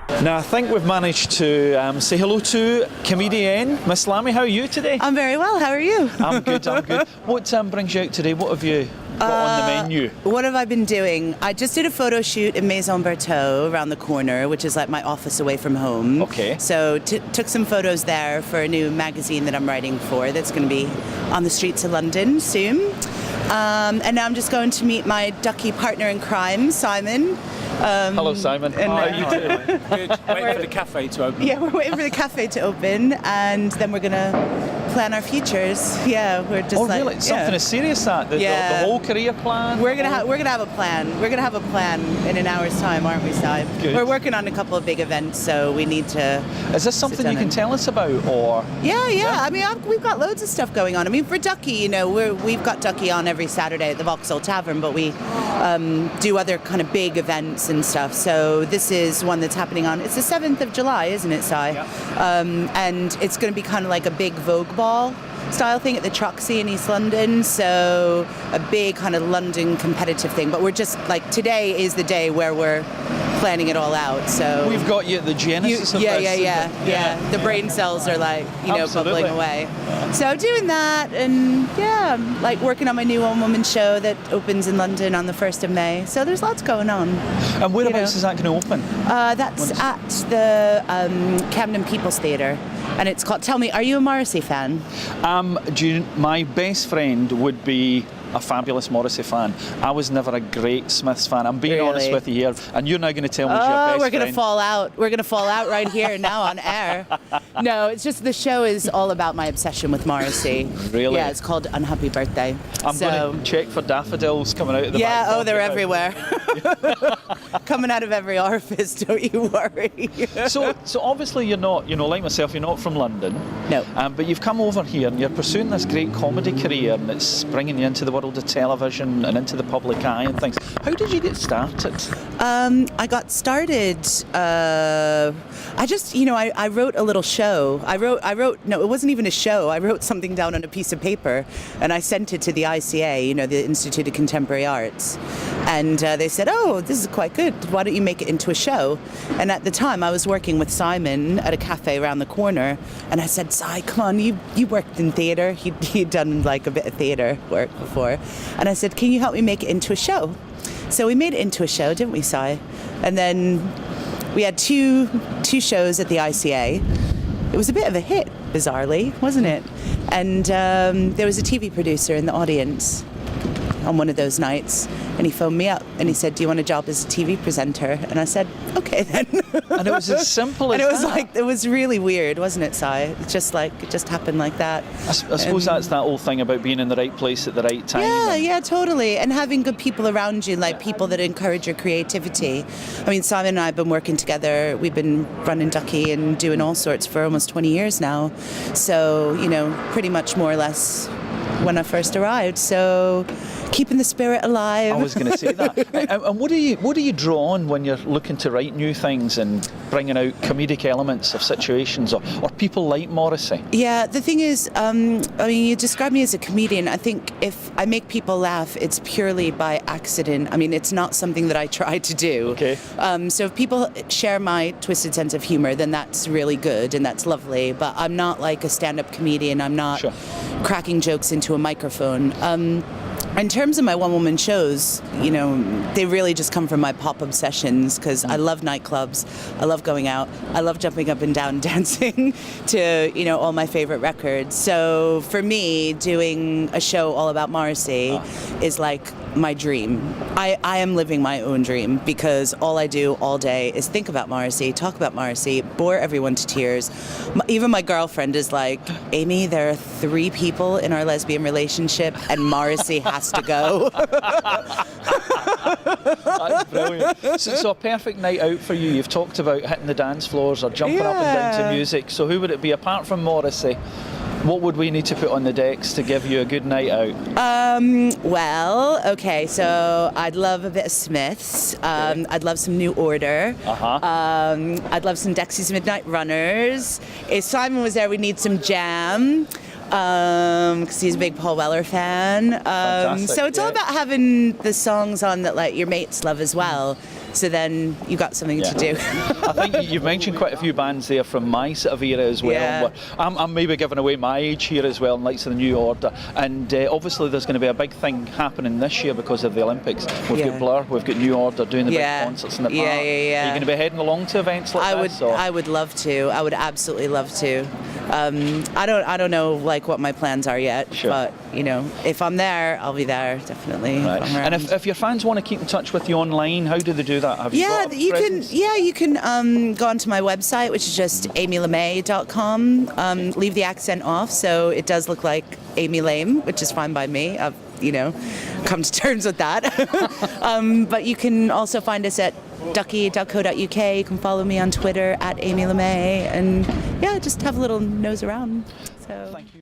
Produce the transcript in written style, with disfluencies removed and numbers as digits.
Now, I think we've managed to say hello to Comedienne. Miss Lammy, how are you today? I'm very well. How are you? I'm good, I'm good. What brings you out today? What have you got on the menu? What have I been doing? I just did a photo shoot in Maison Berthaud around the corner, which is like my office away from home. Okay. So took some photos there for a new magazine that I'm writing for that's going to be on the streets of London soon. And now I'm just going to meet my ducky partner in crime, Simon. Hello, Simon. How are you doing? Good. Waiting for the cafe to open. Yeah, we're waiting for the cafe to open, and then we're gonna plan our futures. Yeah, we're just Really? Something as serious that? The whole career plan? We're gonna have a plan. We're gonna have a plan in an hour's time, aren't we, Si? Good. We're working on a couple of big events, so we need to. Is this something you can tell us about, or? Yeah. I mean, we've got loads of stuff going on. I mean, for Ducky, you know, we've got Ducky on every Saturday at the Vauxhall Tavern, but we do other kind of big events and stuff. So this is one that's happening on. It's the 7th of July, isn't it, Si? Yeah. And it's going to be kind of like a big Vogue ball style thing at the Troxy in East London, so a big kind of London competitive thing. But we're just like, today is the day where we're planning it all out. So we've got you at the genesis of this. Yeah. The brain cells are like, Absolutely. bubbling away. So doing that, and like working on my new one-woman show that opens in London on the 1st of May. So there's lots going on. And whereabouts is that going to open? That's at the Camden People's Theatre. And it's called, tell me, are you a Morrissey fan? My best friend would be a fabulous Morrissey fan. I was never a great Smiths fan. I'm being honest with you here, and you're now going to tell me your best friend. We're going to fall out. We're going to fall out right here now on air. No, it's just the show is all about my obsession with Morrissey. Really? Yeah, it's called Unhappy Birthday. I'm going to check for daffodils coming out of the back. Yeah, they're everywhere. Coming out of every orifice, don't you worry. So obviously you're not, like myself, you're not from London. No. But you've come over here and you're pursuing this great comedy career, and it's bringing you into the world of television and into the public eye and things. How did you get started? I got started. I wrote a little show. No, it wasn't even a show. I wrote something down on a piece of paper, and I sent it to the ICA, the Institute of Contemporary Arts, and they said, "Oh, this is quite good. Why don't you make it into a show?" And at the time, I was working with Simon at a cafe around the corner, and I said, "Si, come on, you worked in theatre. He'd done like a bit of theatre work before," and I said, "Can you help me make it into a show?" So we made it into a show, didn't we, Si? And then we had two shows at the ICA. It was a bit of a hit, bizarrely, wasn't it? And there was a TV producer in the audience on one of those nights, and he phoned me up and he said, "Do you want a job as a TV presenter?" And I said, "Okay then." And it was as simple as that. And it was that. it was really weird, wasn't it, Si? It just happened like that. I suppose that's that whole thing about being in the right place at the right time. Yeah, totally. And having good people around you, like people that encourage your creativity. I mean, Simon and I have been working together. We've been running Ducky and doing all sorts for almost 20 years now. So, pretty much more or less when I first arrived. So keeping the spirit alive. I was going to say that. And what do you draw on when you're looking to write new things and bringing out comedic elements of situations or people like Morrissey? Yeah, the thing is, you describe me as a comedian. I think if I make people laugh, it's purely by accident. I mean, it's not something that I try to do. Okay. So if people share my twisted sense of humor, then that's really good and that's lovely. But I'm not like a stand-up comedian. I'm not cracking jokes into a microphone. In terms of my one-woman shows, they really just come from my pop obsessions because I love nightclubs, I love going out, I love jumping up and down and dancing to, all my favorite records. So for me, doing a show all about Morrissey is like my dream. I am living my own dream because all I do all day is think about Morrissey, talk about Morrissey, bore everyone to tears. Even my girlfriend is like, "Amy, there are 3 people in our lesbian relationship and Morrissey has to go." That's brilliant. So a perfect night out for you. You've talked about hitting the dance floors or jumping up and down to music. So who would it be apart from Morrissey? What would we need to put on the decks to give you a good night out? So I'd love a bit of Smiths. I'd love some New Order. I'd love some Dexy's Midnight Runners. If Simon was there, we'd need some Jam. Because he's a big Paul Weller fan. So it's all about having the songs on that like your mates love as well. So then you got something to do. I think you've mentioned quite a few bands there from my sort of era as well. Yeah. I'm maybe giving away my age here as well, in likes of the New Order. And obviously there's going to be a big thing happening this year because of the Olympics. We've got Blur, we've got New Order doing the big concerts in the park. Are you going to be heading along to events like this? I would love to. I would absolutely love to. I don't know like what my plans are yet, but you know, if I'm there, I'll be there definitely. Right. And if your fans want to keep in touch with you online, how do they do that? Have you got a presence? you can go onto my website, which is just amylemay.com. Leave the accent off, so it does look like Amy Lame, which is fine by me. I've come to terms with that. But you can also find us at ducky.co.uk. You can follow me on Twitter at Amy LeMay, and just have a little nose around. So. Thank you.